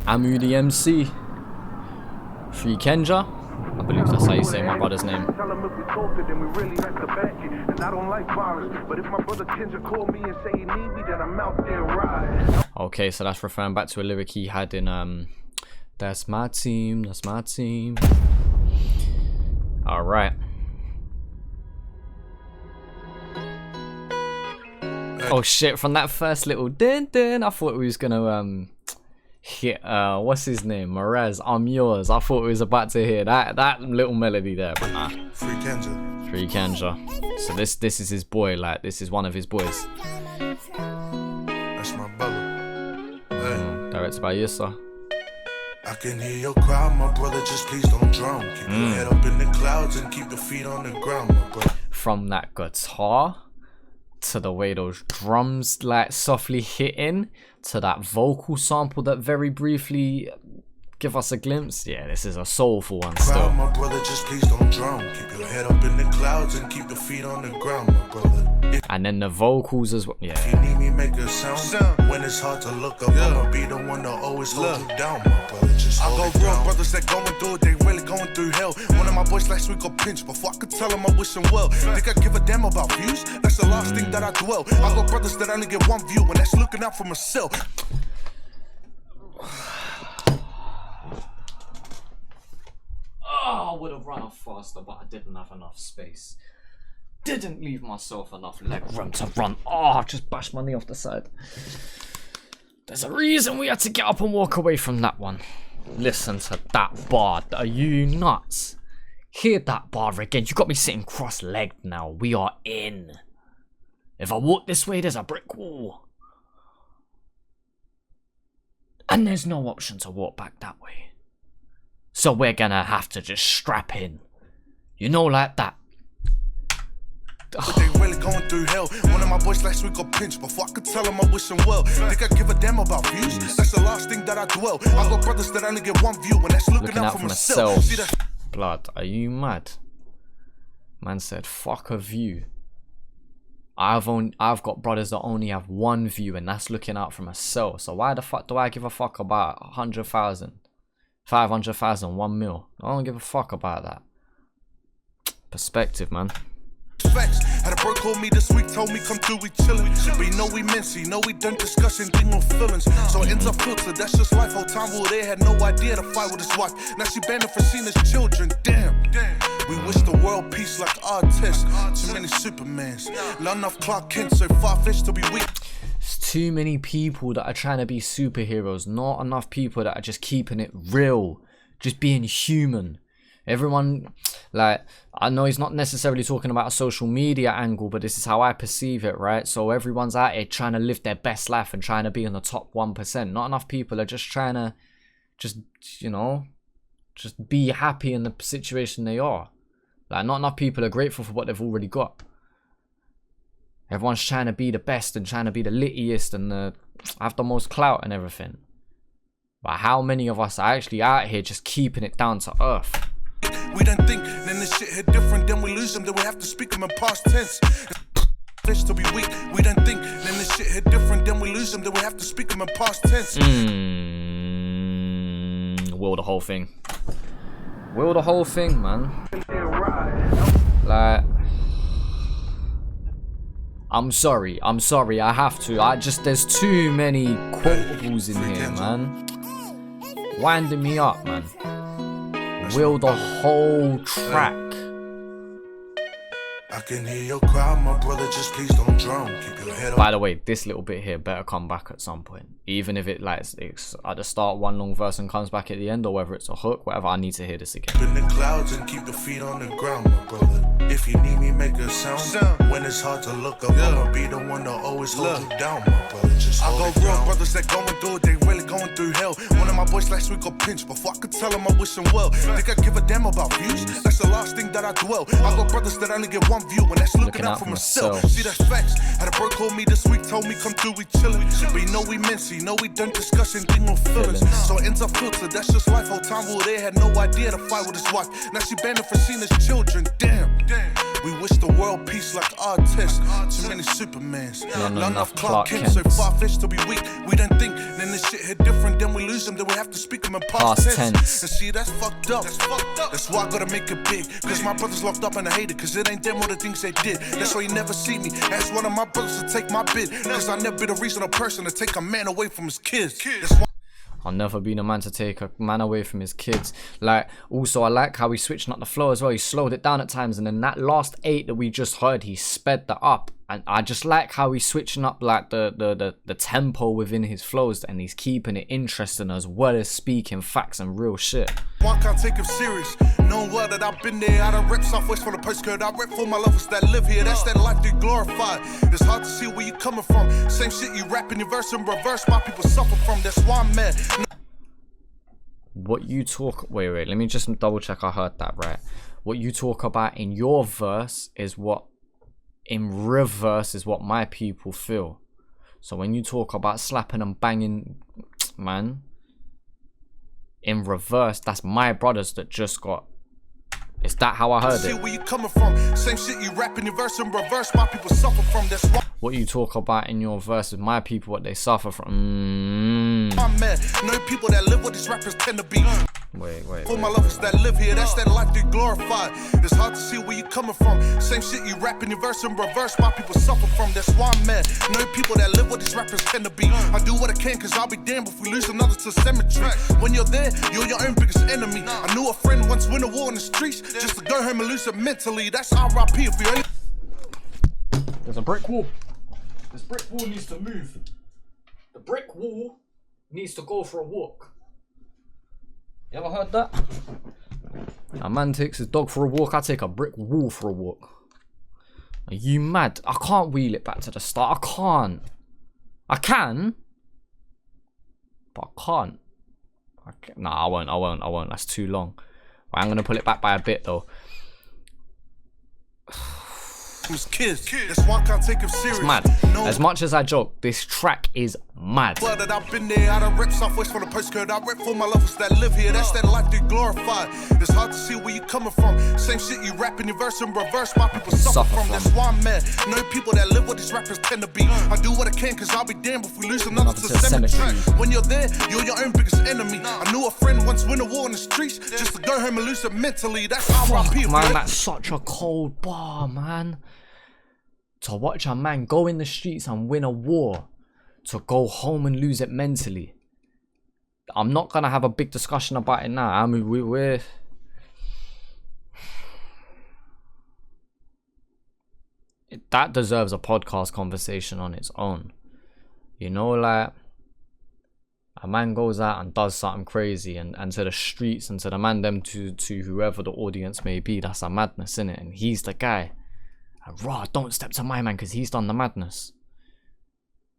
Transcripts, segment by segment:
AmuThaMC. Free Kenjah. I believe that's how you say my brother's name. Okay, so that's referring back to a lyric he had in That's My Team, That's My Team. Alright. Oh shit, from that first little din din, I thought we was gonna hit what's his name? Morez, I'm Yours. I thought we was about to hear that little melody there, but nah. Free Kenjah. Free Kenjah. So this is his boy, like this is one of his boys. That's my brother. Hey. Directed by Yissa. I can hear your cry, my brother, just please don't drown. Keep your head up in the clouds and keep your feet on the ground, my brother. From that guitar to the way those drums like softly hitting to that vocal sample that very briefly give us a glimpse. Yeah, this is a soulful one still. My brother, just please don't drown. Keep your head up in the clouds and keep your feet on the ground, my brother. And then the vocals as well. Yeah. If you need me, make a sound. When it's hard to look up, I'ma be the one to always hold you down, my brother. Just hold it down. I got brothers that going through it, they really going through hell. One of my boys last week got pinched. Before I could tell him I wish him well. Think I give a damn about views? That's the last thing that I dwell. I got brothers that only get one view, and that's looking out for myself. Oh, I would have run off faster, but I didn't have enough space. Didn't leave myself enough leg room to run. Oh, I just bashed my knee off the side. There's a reason we had to get up and walk away from that one. Listen to that bar. Are you nuts? Hear that bar again. You got me sitting cross-legged now. We are in. If I walk this way, there's a brick wall. And there's no option to walk back that way. So we're gonna have to just strap in. You know, like that. They really going through hell. One of my boys last week got pinched. Before I could tell him I wish him well. Think I give a damn about views? That's the last thing that I dwell. I got brothers that only get one view, and that's looking out for myself. See that? Blood, are you mad? Man said, fuck a view. I've got brothers that only have one view, and that's looking out for myself. So why the fuck do I give a fuck about 100,000, 500,000, 1 mil? I don't give a fuck about that. Perspective, man. Facts. Had a bro call me this week, told me come through, we chillin'. But you know we mincy, know we done discussing thing on feelings. So it ends up filtered, that's just life. Whole time we were there, had no idea to fight with his wife. Now she banned for seeing his children, damn. We wish the world peace like artists. Too many Supermans, not enough Clark Kent, so far-fetched to be weak. There's too many people that are trying to be superheroes, not enough people that are just keeping it real, just being human. Everyone, like, I know he's not necessarily talking about a social media angle, but this is how I perceive it, right? So everyone's out here trying to live their best life and trying to be in the top 1%. Not enough people are just trying to, you know, just be happy in the situation they are. Like, not enough people are grateful for what they've already got. Everyone's trying to be the best and trying to be the littiest and have the most clout and everything. But how many of us are actually out here just keeping it down to earth? We don't think, then this shit hit different, then we lose them, then we have to speak them in past tense. Fish to be weak, we don't think, then this shit hit different, then we lose them, then we have to speak them in past tense. Will the whole thing. Will the whole thing, man. Like, I'm sorry, I have to. There's too many quotables in here, man. Winding me up, man. Will the whole track. I can hear your cry, my brother, just please don't drown. Keep your head up. By the way, this little bit here better come back at some point. Even if it's at the start one long verse and comes back at the end, or whether it's a hook, whatever, I need to hear this again. In the clouds and keep your feet on the ground, my brother. If you need me, make a sound. When it's hard to look up, I'ma be the one to always hold you down, my brother. Just hold it down. I got brothers that going through it, they really going through hell. One of my boys last week got pinched. Before I could tell him I wish him well. Think I give a damn about views? That's the last thing that I dwell. I got brothers that only get one view, and that's looking out for myself. See, that's facts. Had a bro call me this week, told me come through, we chillin'. But you know we mincy, know we done discussing thing on feelings. So it ends up filtered, that's just life. Whole time we were there, had no idea to fight with his wife. Now she banned for seeing his children, damn. We wish the world peace like artists. Too many Supermans, not enough Clark Kent. So far-fetched to be weak, we don't think. Then this shit hit different, then we lose them. Then we have to speak them in past tense. And see, that's fucked up. That's why I gotta make it big. Cause my brother's locked up and I hate it. Cause it ain't them all the things they did. That's why you never see me. Ask one of my brothers to take my bid. Cause I never been a reasonable person to take a man away from his kids. That's why I'll never be the man to take a man away from his kids. Like, also, I like how he's switching up the flow as well. He slowed it down at times, and then that last 8 that we just heard, he sped that up. And I just like how he's switching up like the tempo within his flows, and he's keeping it interesting as well as speaking facts and real shit. I can't take him serious. No word that I've been there. I done rep Southwest for the postcode. I rep for my lovers that live here. That's that life they glorify. It's hard to see where you coming from. Same shit you rap in your verse and reverse. My people suffer from. That's why I'm mad. What you talk... Wait. Let me just double check I heard that right. What you talk about in your verse is what... in reverse is what my people feel. So when you talk about slapping and banging, man, in reverse, that's my brothers that just got. Is that how I heard See it? where you coming from. Same shit you rap in your verse and reverse. My people suffer from. That's why. What you talk about in your verse is my people, what they suffer from. I'm mad. No people that live what these rappers tend to be. Wait. For my lovers that live here, that's that life they glorify. It's hard to see where you coming from. Same shit you rap in your verse and reverse. My people suffer from. That's why I'm mad. No people that live what these rappers tend to be. I do what I can, cause I'll be damned if we lose another to cemetery. When you're there, you're your own biggest enemy. I knew a friend once win a war in the streets just to go home and lose it mentally. That's RIP if we only. There's a brick wall. This brick wall needs to move. The brick wall needs to go for a walk. You ever heard that? A man takes his dog for a walk, I take a brick wall for a walk. Are you mad? I can't wheel it back to the start. I can't. I can. But I can't. Nah, I won't. That's too long. But I'm going to pull it back by a bit though. Kids. That's why I can't take him serious. It's mad. As much as I joke, this track is mad. Well, that I've been there. I done rep Southwest for the postcode. I rep for my lovers that live here. That's that life they glorify. It's hard to see where you coming from. Same shit you rap in your verse and reverse. My people suffer from. That's why I'm mad. No people that live what these rappers tend to be. I do what I can, cause I'll be damned if we lose another to cemetery. When you're there, you're your own biggest enemy. I knew a friend once win a war in the streets just to go home and lose it mentally. That's RIP. Man, that's such a cold bar, man. To watch a man go in the streets and win a war, to go home and lose it mentally. I'm not gonna have a big discussion about it now. I mean, we're that deserves a podcast conversation on its own. You know, like a man goes out and does something crazy and to the streets and to the man them to whoever the audience may be. That's a madness, innit? And he's the guy. Raw, don't step to my man because he's done the madness.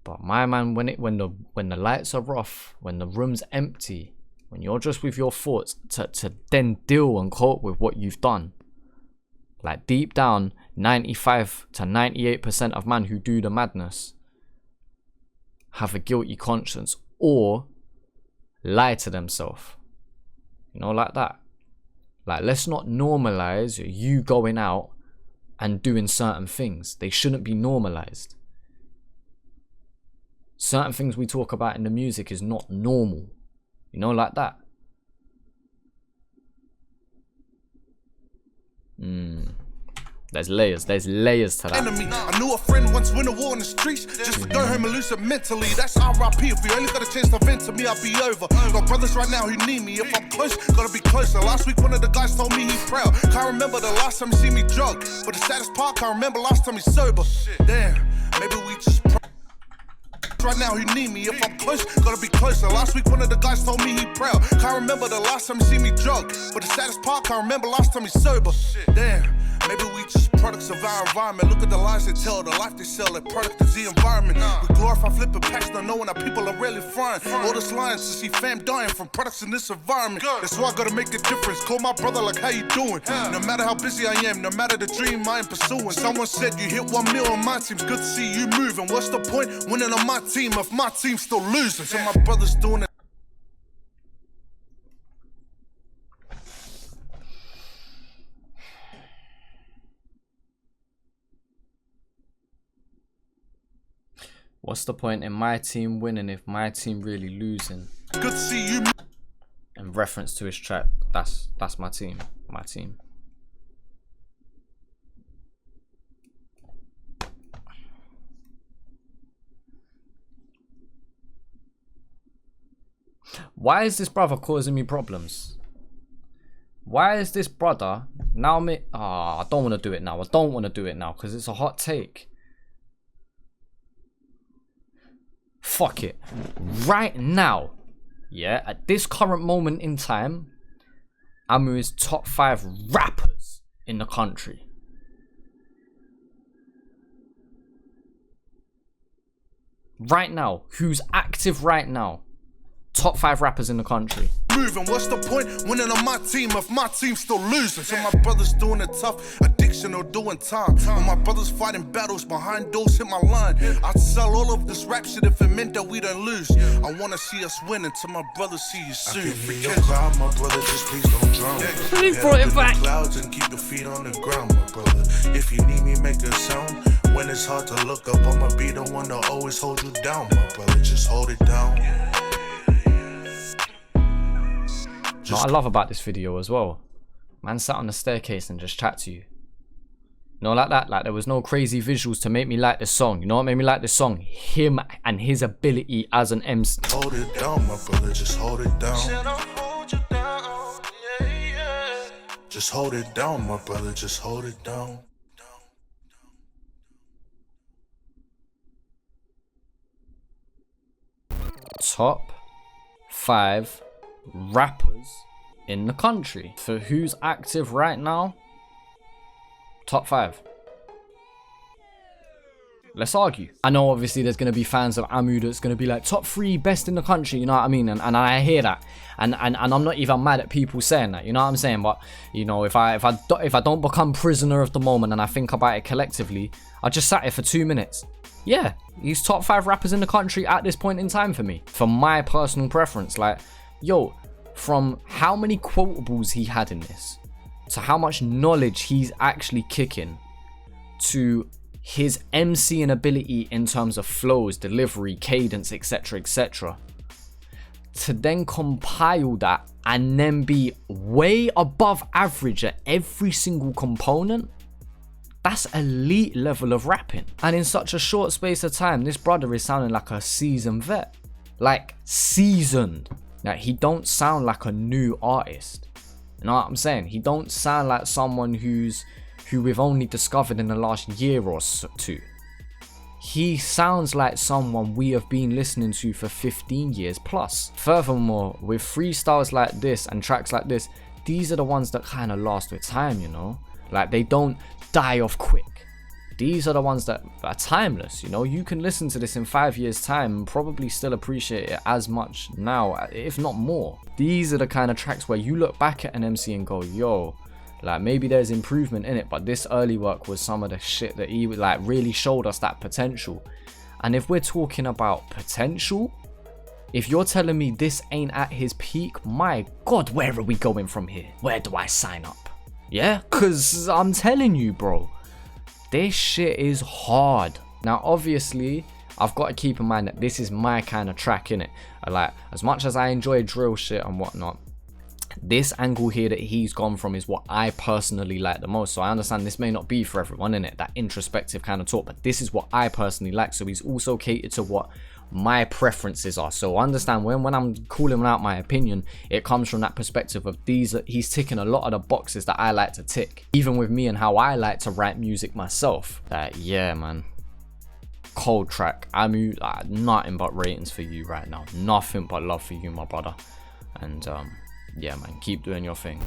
But my man, when the lights are off, when the room's empty, when you're just with your thoughts, to then deal and cope with what you've done. Like deep down, 95 to 98% of men who do the madness have a guilty conscience or lie to themselves. You know, like that. Like, let's not normalize you going out and doing certain things. They shouldn't be normalized. Certain things we talk about in the music is not normal. You know, like that. There's layers to that. Enemy. I knew a friend once win a war in the streets just to go home and lose it mentally. That's RIP. If we only got a chance to vent to me, I'll be over. Got brothers right now who need me. If I'm close, gotta be closer. Last week one of the guys told me he's proud. Can't remember the last time he seen me drunk, but the saddest part, can't remember last time he's sober. Damn, maybe we just right now who need me. If I'm close, gotta be closer. Last week one of the guys told me he proud. Can't remember the last time he seen me drunk, but the saddest part, can't remember last time he's sober. Damn, maybe we just products of our environment. Look at the lies they tell, the life they sell. That product is the environment. We glorify flipping packs, not knowing our people are really frying. All this lines to see fam dying from products in this environment. That's why I gotta make a difference. Call my brother like, how you doing? No matter how busy I am, no matter the dream I am pursuing. Someone said you hit 1 mil on my team. Good to see you moving. What's the point winning on my team if my team's still losing? So my brother's doing it. What's the point in my team winning if my team really losing? Good to see you. In reference to his track, that's my team. My team. Why is this brother causing me problems? Why is this brother now me? I don't want to do it now. I don't want to do it now because it's a hot take. Fuck it. Right now, yeah, at this current moment in time, Amu is top 5 rappers in the country. Right now, who's active right now? Top 5 rappers in the country. Moving, what's the point winning on my team if my team's still losing? So my brothers doing it tough, addiction or doing time. When my brothers fighting battles behind doors, hit my line. I'd sell all of this rap shit if it meant that we don't lose. I wanna see us winning till my brothers see you soon. I can be your crowd, my brother, just please don't drown. He brought it back. Clouds and keep your feet on the ground, my brother. If you need me, make a sound. When it's hard to look up, I'ma be the one to always hold you down, my brother. Just hold it down. What I love about this video as well, man sat on the staircase and just chat to you. No, like that, like there was no crazy visuals to make me like the song. You know what made me like the song? Him and his ability as an MC. Hold it down, my brother, just hold it down. Just hold it down, my brother, just hold it down. Top 5 rappers in the country. For who's active right now, top 5. Let's argue. I know obviously there's going to be fans of Amu that's going to be like top 3 best in the country, you know what I mean, and I hear that, and I'm not even mad at people saying that, you know what I'm saying, but you know, if I don't become prisoner of the moment and I think about it collectively, I just sat here for 2 minutes. Yeah, he's top 5 rappers in the country at this point in time for me, for my personal preference. Like, yo, from how many quotables he had in this, to how much knowledge he's actually kicking, to his MCing ability in terms of flows, delivery, cadence, etc, etc, to then compile that and then be way above average at every single component, that's elite level of rapping. And in such a short space of time, this brother is sounding like a seasoned vet. Like, seasoned. Like, he don't sound like a new artist. You know what I'm saying? He don't sound like someone who we've only discovered in the last year or two. He sounds like someone we have been listening to for 15 years plus. Furthermore, with freestyles like this and tracks like this, these are the ones that kind of last with time, you know? Like, they don't die off quick. These are the ones that are timeless, you know? You can listen to this in 5 years time and probably still appreciate it as much now, if not more. These are the kind of tracks where you look back at an MC and go, yo, like, maybe there's improvement in it, but this early work was some of the shit that he like really showed us that potential. And if we're talking about potential, if you're telling me this ain't at his peak, my god, where are we going from here? Where do I sign up? Yeah, because I'm telling you, bro, this shit is hard. Now, obviously, I've got to keep in mind that this is my kind of track, innit? Like, as much as I enjoy drill shit and whatnot, this angle here that he's gone from is what I personally like the most. So I understand this may not be for everyone, innit? That introspective kind of talk, but this is what I personally like. So he's also catered to what my preferences are. So understand when I'm calling out my opinion, it comes from that perspective of he's ticking a lot of the boxes that I like to tick, even with me and how I like to write music myself. Yeah, man, cold track. Amu, nothing but ratings for you right now, nothing but love for you, my brother. And yeah, man, keep doing your thing.